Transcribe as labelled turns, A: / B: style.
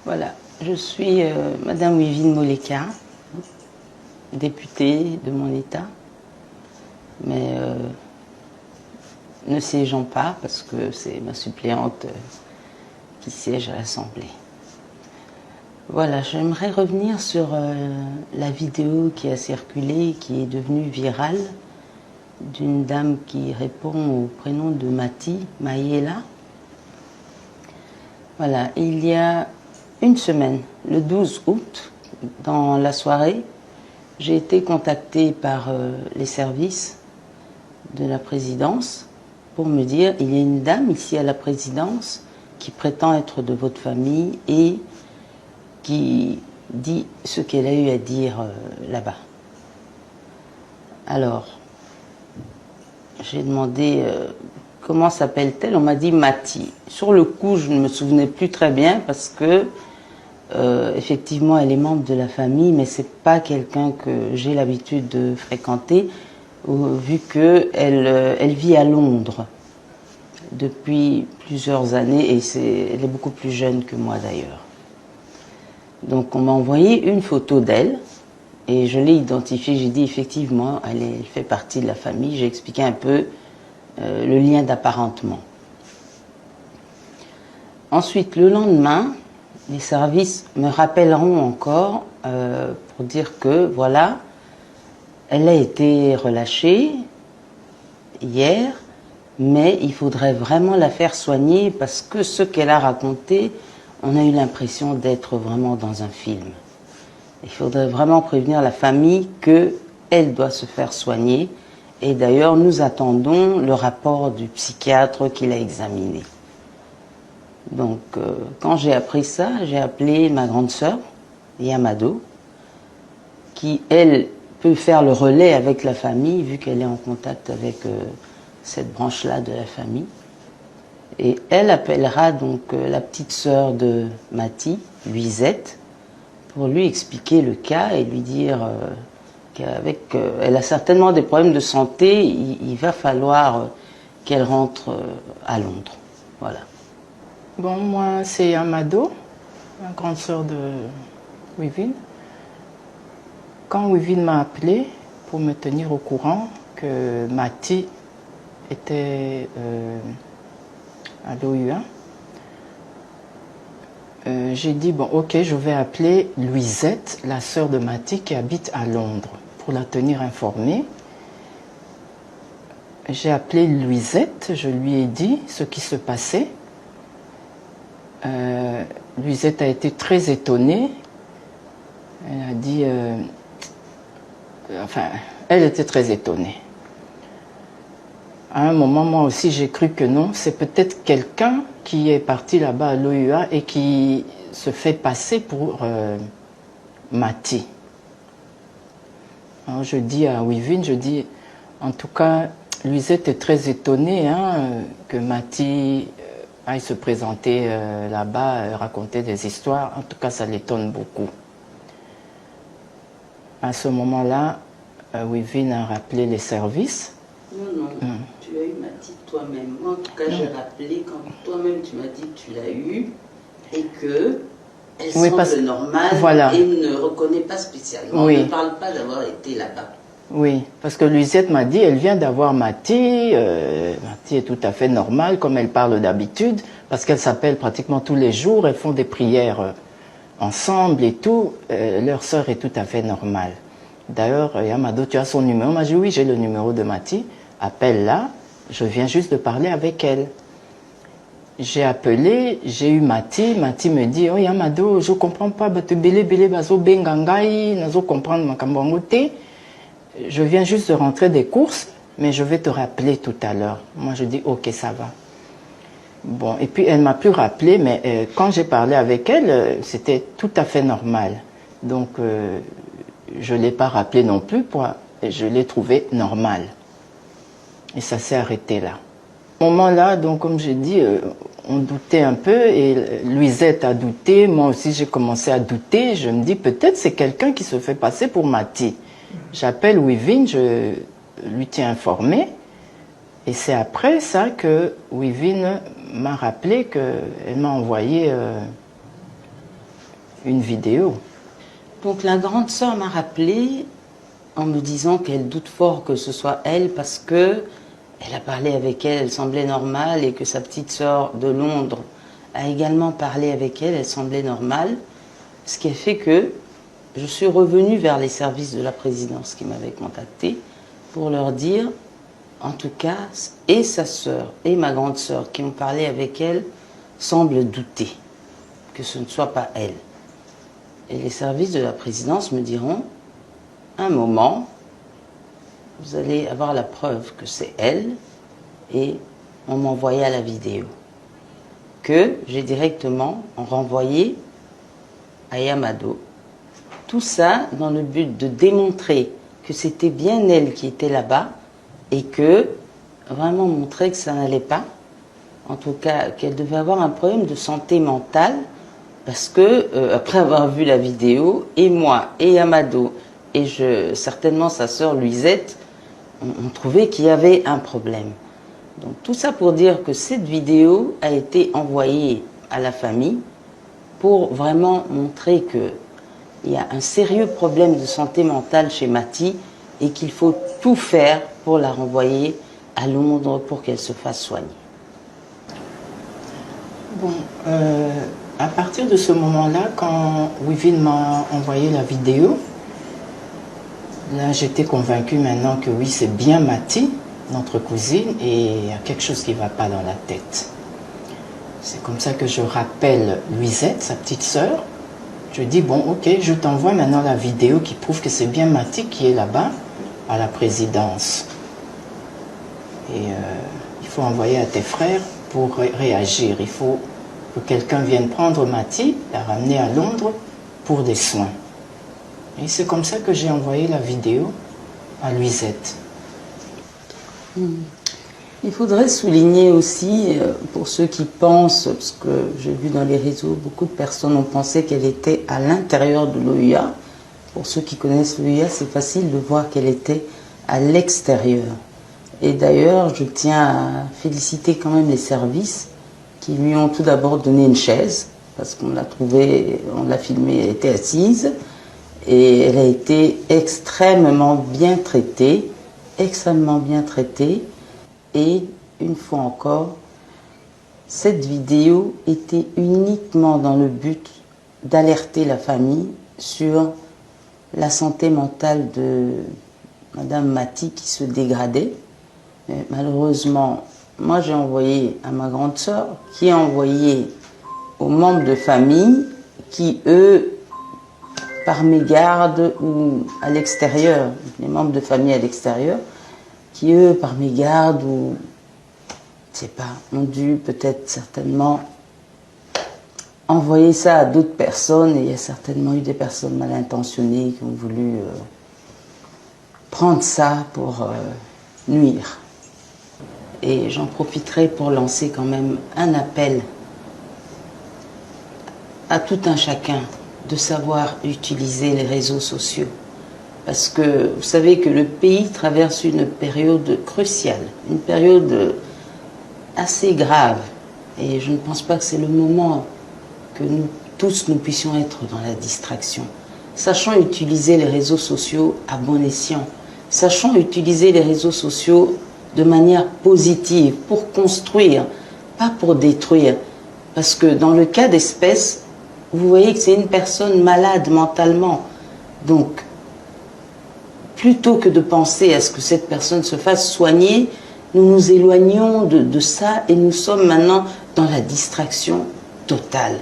A: Voilà, je suis Madame Wivine Moleka, députée de mon État, mais ne siégeant pas parce que c'est ma suppléante qui siège à l'Assemblée. Voilà, j'aimerais revenir sur la vidéo qui a circulé, qui est devenue virale, d'une dame qui répond au prénom de Mati, Mayela. Voilà, il y a une semaine, le 12 août, dans la soirée, j'ai été contactée par les services de la présidence pour me dire il y a une dame ici à la présidence qui prétend être de votre famille et qui dit ce qu'elle a eu à dire là-bas. Alors, j'ai demandé comment s'appelle-t-elle. On m'a dit Mati. Sur le coup, je ne me souvenais plus très bien parce que effectivement, elle est membre de la famille, mais c'est pas quelqu'un que j'ai l'habitude de fréquenter, vu qu'elle elle vit à Londres depuis plusieurs années et elle est beaucoup plus jeune que moi d'ailleurs. Donc on m'a envoyé une photo d'elle et je l'ai identifiée. J'ai dit effectivement, elle fait partie de la famille. J'ai expliqué un peu le lien d'apparentement. Ensuite, le lendemain, les services me rappelleront encore pour dire que, voilà, elle a été relâchée hier, mais il faudrait vraiment la faire soigner parce que ce qu'elle a raconté, on a eu l'impression d'être vraiment dans un film. Il faudrait vraiment prévenir la famille qu'elle doit se faire soigner. Et d'ailleurs, nous attendons le rapport du psychiatre qui l'a examiné. Donc, quand j'ai appris ça, j'ai appelé ma grande sœur, Yamado, qui, elle, peut faire le relais avec la famille, vu qu'elle est en contact avec cette branche-là de la famille. Et elle appellera donc la petite sœur de Mati, Luisette, pour lui expliquer le cas et lui dire qu'elle a certainement des problèmes de santé, il va falloir qu'elle rentre à Londres. Voilà.
B: Bon, moi, c'est Amado, la grande sœur de Wivine. Quand Wivine m'a appelé pour me tenir au courant que Mati était à l'OUA, j'ai dit, bon, ok, je vais appeler Luisette, la sœur de Mati qui habite à Londres, pour la tenir informée. J'ai appelé Luisette, je lui ai dit ce qui se passait. Luisette a été très étonnée. Elle a dit... enfin, elle était très étonnée. À un moment, moi aussi, j'ai cru que non. C'est peut-être quelqu'un qui est parti là-bas à l'OUA et qui se fait passer pour Mati. Alors, je dis à Wivine, je dis, en tout cas, Luisette est très étonnée que Mati... aille se présenter là-bas, raconter des histoires. En tout cas, ça l'étonne beaucoup. À ce moment-là, Wivine a rappelé les services.
A: Non, tu as eu Mati toi-même. Moi, en tout cas, j'ai rappelé quand toi-même tu m'as dit que tu l'as eu et qu'elle semble normale
B: voilà.
A: Et ne reconnaît pas spécialement.
B: Oui.
A: On ne parle pas d'avoir été là-bas.
B: Oui, parce que Luisette m'a dit, elle vient d'avoir Mati. Mati est tout à fait normale, comme elle parle d'habitude, parce qu'elles s'appellent pratiquement tous les jours, elles font des prières ensemble et tout. Leur sœur est tout à fait normale. D'ailleurs, Yamado, tu as son numéro? Moi, j'ai dit, oui, j'ai le numéro de Mati. Appelle-la, je viens juste de parler avec elle. J'ai appelé, j'ai eu Mati. Mati me dit, oh Yamado, je comprends pas, nazo comprendre makambangote. Je viens juste de rentrer des courses, mais je vais te rappeler tout à l'heure. Moi, je dis, ok, ça va. Bon, et puis elle m'a plus rappelé, mais quand j'ai parlé avec elle, c'était tout à fait normal. Donc, je ne l'ai pas rappelé non plus, je l'ai trouvé normal. Et ça s'est arrêté là. À ce moment-là, donc, comme j'ai dit, on doutait un peu, et Luisette a douté, moi aussi j'ai commencé à douter. Je me dis, peut-être c'est quelqu'un qui se fait passer pour Mati. J'appelle Wivine, je lui tiens informé. Et c'est après ça que Wivine m'a rappelé qu'elle m'a envoyé une vidéo.
A: Donc la grande sœur m'a rappelé en me disant qu'elle doute fort que ce soit elle parce que elle a parlé avec elle, elle semblait normale, et que sa petite sœur de Londres a également parlé avec elle, elle semblait normale. Ce qui a fait que je suis revenue vers les services de la présidence qui m'avaient contacté pour leur dire, en tout cas, et sa sœur et ma grande sœur qui ont parlé avec elle semblent douter que ce ne soit pas elle. Et les services de la présidence me diront, un moment, vous allez avoir la preuve que c'est elle, et on m'envoya la vidéo que j'ai directement renvoyée à Yamado. Tout ça dans le but de démontrer que c'était bien elle qui était là-bas et que vraiment montrer que ça n'allait pas, en tout cas qu'elle devait avoir un problème de santé mentale parce que après avoir vu la vidéo, et moi et Yamado et certainement sa sœur Luisette, on trouvait qu'il y avait un problème. Donc tout ça pour dire que cette vidéo a été envoyée à la famille pour vraiment montrer qu'il y a un sérieux problème de santé mentale chez Mathie et qu'il faut tout faire pour la renvoyer à Londres pour qu'elle se fasse soigner.
B: Bon, à partir de ce moment-là, quand Wivine m'a envoyé la vidéo, là j'étais convaincue maintenant que oui, c'est bien Mathie, notre cousine, et il y a quelque chose qui ne va pas dans la tête. C'est comme ça que je rappelle Luisette, sa petite sœur. Je dis, bon, ok, je t'envoie maintenant la vidéo qui prouve que c'est bien Mathie qui est là-bas, à la présidence. Et il faut envoyer à tes frères pour réagir. Il faut que quelqu'un vienne prendre Mathie, la ramener à Londres pour des soins. Et c'est comme ça que j'ai envoyé la vidéo à Luisette.
A: Il faudrait souligner aussi, pour ceux qui pensent, parce que j'ai vu dans les réseaux, beaucoup de personnes ont pensé qu'elle était à l'intérieur de l'OUA. Pour ceux qui connaissent l'OUA, c'est facile de voir qu'elle était à l'extérieur. Et d'ailleurs, je tiens à féliciter quand même les services qui lui ont tout d'abord donné une chaise, parce qu'on l'a trouvée, on l'a filmée, elle était assise, et elle a été extrêmement bien traitée, et une fois encore, cette vidéo était uniquement dans le but d'alerter la famille sur la santé mentale de Madame Mathie qui se dégradait. Mais malheureusement, moi j'ai envoyé à ma grande sœur, qui a envoyé aux membres de famille qui, eux, par mégarde ou à l'extérieur, les membres de famille à l'extérieur, qui eux, par mégarde ou, je sais pas, ont dû peut-être certainement envoyer ça à d'autres personnes, et il y a certainement eu des personnes mal intentionnées qui ont voulu prendre ça pour nuire. Et j'en profiterai pour lancer quand même un appel à tout un chacun de savoir utiliser les réseaux sociaux. Parce que vous savez que le pays traverse une période cruciale, une période assez grave. Et je ne pense pas que c'est le moment que nous tous nous puissions être dans la distraction. Sachons utiliser les réseaux sociaux à bon escient. Sachons utiliser les réseaux sociaux de manière positive, pour construire, pas pour détruire. Parce que dans le cas d'espèce, vous voyez que c'est une personne malade mentalement. Donc, plutôt que de penser à ce que cette personne se fasse soigner, nous nous éloignons de ça et nous sommes maintenant dans la distraction totale.